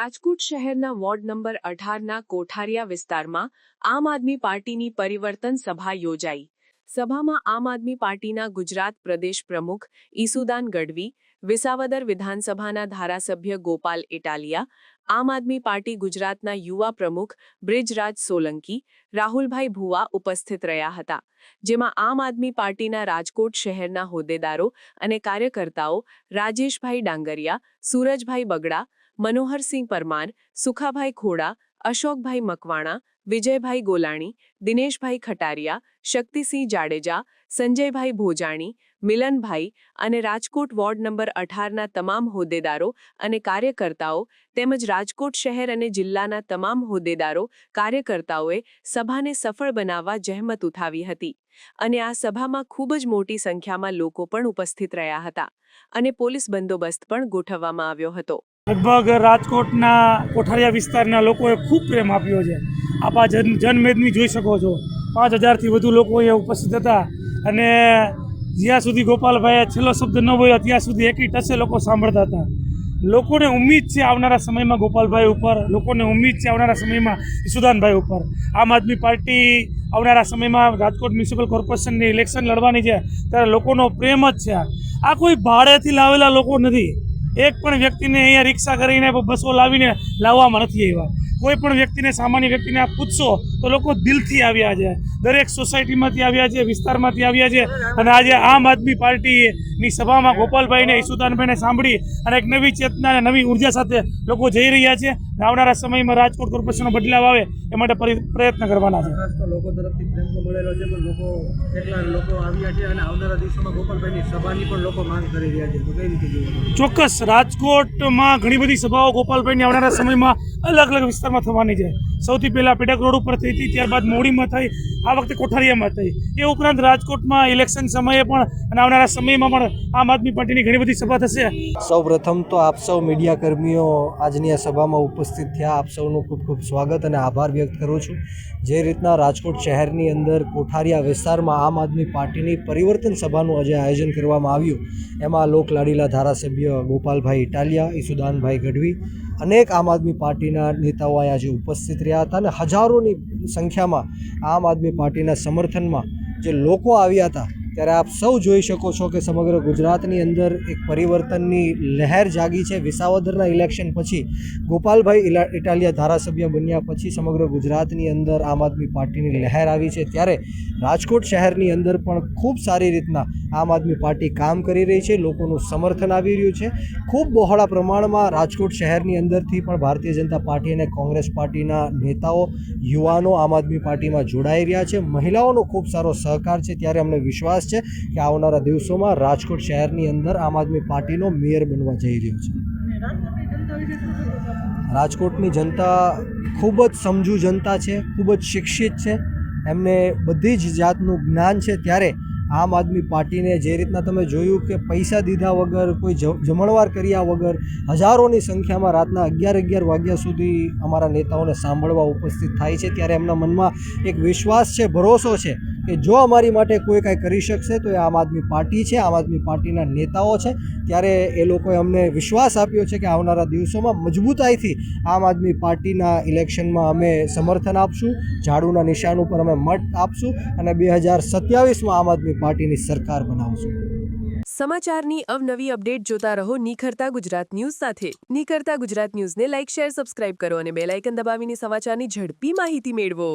રાજકોટ શહેરના ward number 18ના કોઠારિયા વિસ્તારમાં આમ આદમી પાર્ટીની પરિવર્તન સભા યોજાઈ। સભામાં આમ આદમી પાર્ટીના ગુજરાત પ્રદેશ પ્રમુખ ઈસુદાન ગઢવી, વિસાવદર વિધાનસભાના ધારાસભ્ય ગોપાલ ઇટાલિયા, આમ આદમી પાર્ટી ગુજરાતના યુવા પ્રમુખ બ્રિજરાજ સોલંકી, રાહુલભાઈ ભુવા ઉપસ્થિત રહ્યા હતા, જેમાં આમ આદમી પાર્ટીના રાજકોટ શહેરના હોદ્દેદારો અને કાર્યકર્તાઓ રાજેશભાઈ ડાંગરિયા, સૂરજભાઈ બગડા, મનોહરસિંહ પરમાર, સુખાભાઈ ખોડા, અશોકભાઈ મકવાણા, વિજયભાઈ ગોલાણી, દિનેશભાઈ ખટારિયા, શક્તિસિંહ જાડેજા, સંજયભાઈ ભોજાણી, મિલનભાઈ અને રાજકોટ વોર્ડ નંબર 18ના તમામ હોદ્દેદારો અને કાર્યકર્તાઓ તેમજ રાજકોટ શહેર અને જિલ્લાના તમામ હોદ્દેદારો કાર્યકર્તાઓએ સભાને સફળ બનાવવા જહેમત ઉઠાવી હતી અને આ સભામાં ખૂબ જ મોટી સંખ્યામાં લોકો પણ ઉપસ્થિત રહ્યા હતા અને પોલીસ બંદોબસ્ત પણ ગોઠવવામાં આવ્યો હતો। લગભગ રાજકોટના કોઠારિયા વિસ્તારના લોકોએ ખૂબ પ્રેમ આપ્યો છે। આપ આ જનમેદની જોઈ શકો છો, 5000થી વધુ લોકો અહીંયા ઉપસ્થિત હતા અને જ્યાં સુધી ગોપાલભાઈએ છેલ્લો શબ્દ ન બોલ્યો ત્યાં સુધી એકી ટસે લોકો સાંભળતા હતા। લોકોને ઉમ્મીદ છે આવનારા સમયમાં ગોપાલભાઈ ઉપર, લોકોને ઉમ્મીદ છે આવનારા સમયમાં ઈસુદાનભાઈ ઉપર। આમ આદમી પાર્ટી આવનારા સમયમાં રાજકોટ મ્યુનિસિપલ કોર્પોરેશનની ઇલેક્શન લડવાની છે ત્યારે લોકોનો પ્રેમ જ છે। આ કોઈ ભાડેથી લાવેલા લોકો નથી। એક પણ વ્યક્તિને અહીંયા રિક્ષા કરીને બસો લાવીને લાવવામાં નથી આવ્યા। કોઈ પણ વ્યક્તિને, સામાન્ય વ્યક્તિને આપ પૂછશો તો લોકો દિલથી આવ્યા છે, દરેક સોસાયટીમાંથી આવ્યા છે, વિસ્તારમાંથી આવ્યા છે અને આજે આમ આદમી પાર્ટીની સભામાં ગોપાલભાઈને, ઈસુદાનભાઈને સાંભળી અને એક નવી ચેતના અને નવી ઉર્જા સાથે લોકો જઈ રહ્યા છે। આવનારા સમયમાં રાજકોટ કોર્પોરેશનનો બદલાવ આવે એ માટે પ્રયત્ન કરવાના છે। લોકો તરફથી પ્રેમ તો મળેલો છે, પણ કેટલા લોકો આવ્યા છે અને આવનારા દિવસોમાં ગોપાલભાઈની સભાની પણ લોકો માંગ કરી રહ્યા છે, તો કઈ રીતે જોવાનું? ચોક્કસ રાજકોટમાં ઘણી બધી સભાઓ ગોપાલભાઈની આવનારા સમયમાં અલગ અલગ વિસ્તારમાં થવાની છે। સૌથી પહેલાં પેડક રોડ ઉપર થઈ હતી, ત્યારબાદ મોવડીમાં થઈ, આ વખતે કોઠારિયામાં થઈ। એ ઉપરાંત રાજકોટમાં ઇલેક્શન સમયે પણ અને આવનારા સમયમાં પણ આમ આદમી પાર્ટીની ઘણી બધી સભા થશે। સૌ પ્રથમ તો આપ સૌ મીડિયા કર્મીઓ આજની આ સભામાં ઉપસ્થિત થયા, આપ સૌનું ખૂબ ખૂબ સ્વાગત અને આભાર વ્યક્ત કરું છું। જે રીતના રાજકોટ શહેરની અંદર કોઠારિયા વિસ્તારમાં આમ આદમી પાર્ટીની પરિવર્તન સભાનું આજે આયોજન કરવામાં આવ્યું, એમાં લોકલાડીલા ધારાસભ્ય ગોપાલભાઈ ઇટાલિયા, ઈસુદાનભાઈ ગઢવી, અનેક આમ આદમી પાર્ટીના નેતાઓ આજે ઉપસ્થિત રહ્યા હતા અને હજારોની સંખ્યામાં આમ આદમી પાર્ટીના સમર્થનમાં જે લોકો આવ્યા હતા ત્યારે આપ સૌ જોઈ શકો છો કે સમગ્ર ગુજરાતની અંદર એક પરિવર્તનની લહેર જાગી છે। વિસાવદરના ઇલેક્શન પછી ગોપાલભાઈ ઇટાલિયા ધારાસભ્ય બન્યા પછી સમગ્ર ગુજરાતની અંદર આમ આદમી પાર્ટીની લહેર આવી છે, ત્યારે રાજકોટ શહેરની અંદર પણ ખૂબ સારી રીતના આમ આદમી પાર્ટી કામ કરી રહી છે, લોકોનું સમર્થન આવી રહ્યું છે। ખૂબ બહોળા પ્રમાણમાં રાજકોટ શહેરની અંદરથી પણ ભારતીય જનતા પાર્ટી અને કોંગ્રેસ પાર્ટીના નેતાઓ, યુવાનો આમ આદમી પાર્ટીમાં જોડાઈ રહ્યા છે। મહિલાઓનો ખૂબ સારો સહકાર છે, ત્યારે અમને વિશ્વાસ છે કે આવનારા દિવસોમાં રાજકોટ શહેરની અંદર આમ આદમી પાર્ટીનો મેયર બનવા જઈ રહ્યો છે। રાજકોટની જનતા ખૂબ જ સમજુ જનતા છે, ખૂબ જ શિક્ષિત છે, એમને બધી જ જાતનું જ્ઞાન છે, ત્યારે આમ આદમી પાર્ટીને જે રીતના તમે જોયું કે પૈસા દીધા વગર, કોઈ જમણવાર કર્યા વગર હજારોની સંખ્યામાં રાતના 11 વાગ્યા સુધી અમારા નેતાઓને સાંભળવા ઉપસ્થિત થાય છે, ત્યારે એમના મનમાં એક વિશ્વાસ છે, ભરોસો છે કે જો અમારી માટે કોઈ કાંઈ કરી શકશે તો એ આમ આદમી પાર્ટી છે, આમ આદમી પાર્ટીના નેતાઓ છે। ત્યારે એ લોકોએ અમને વિશ્વાસ આપ્યો છે કે આવનારા દિવસોમાં મજબૂતાઈથી આમ આદમી પાર્ટીના ઇલેક્શનમાં અમે સમર્થન આપશું, ઝાડુના નિશાન ઉપર અમે મત આપશું અને 2027માં આમ આદમી પાર્ટીની સરકાર બનાવશું। સમાચારની અવનવી અપડેટ જોતા રહો નિખરતા ગુજરાત ન્યૂઝ સાથે। નિખરતા ગુજરાત ન્યૂઝને લાઇક, શેર, સબસ્ક્રાઇબ કરો અને બેલ આઇકન દબાવીને સમાચારની ઝડપી માહિતી મેળવો।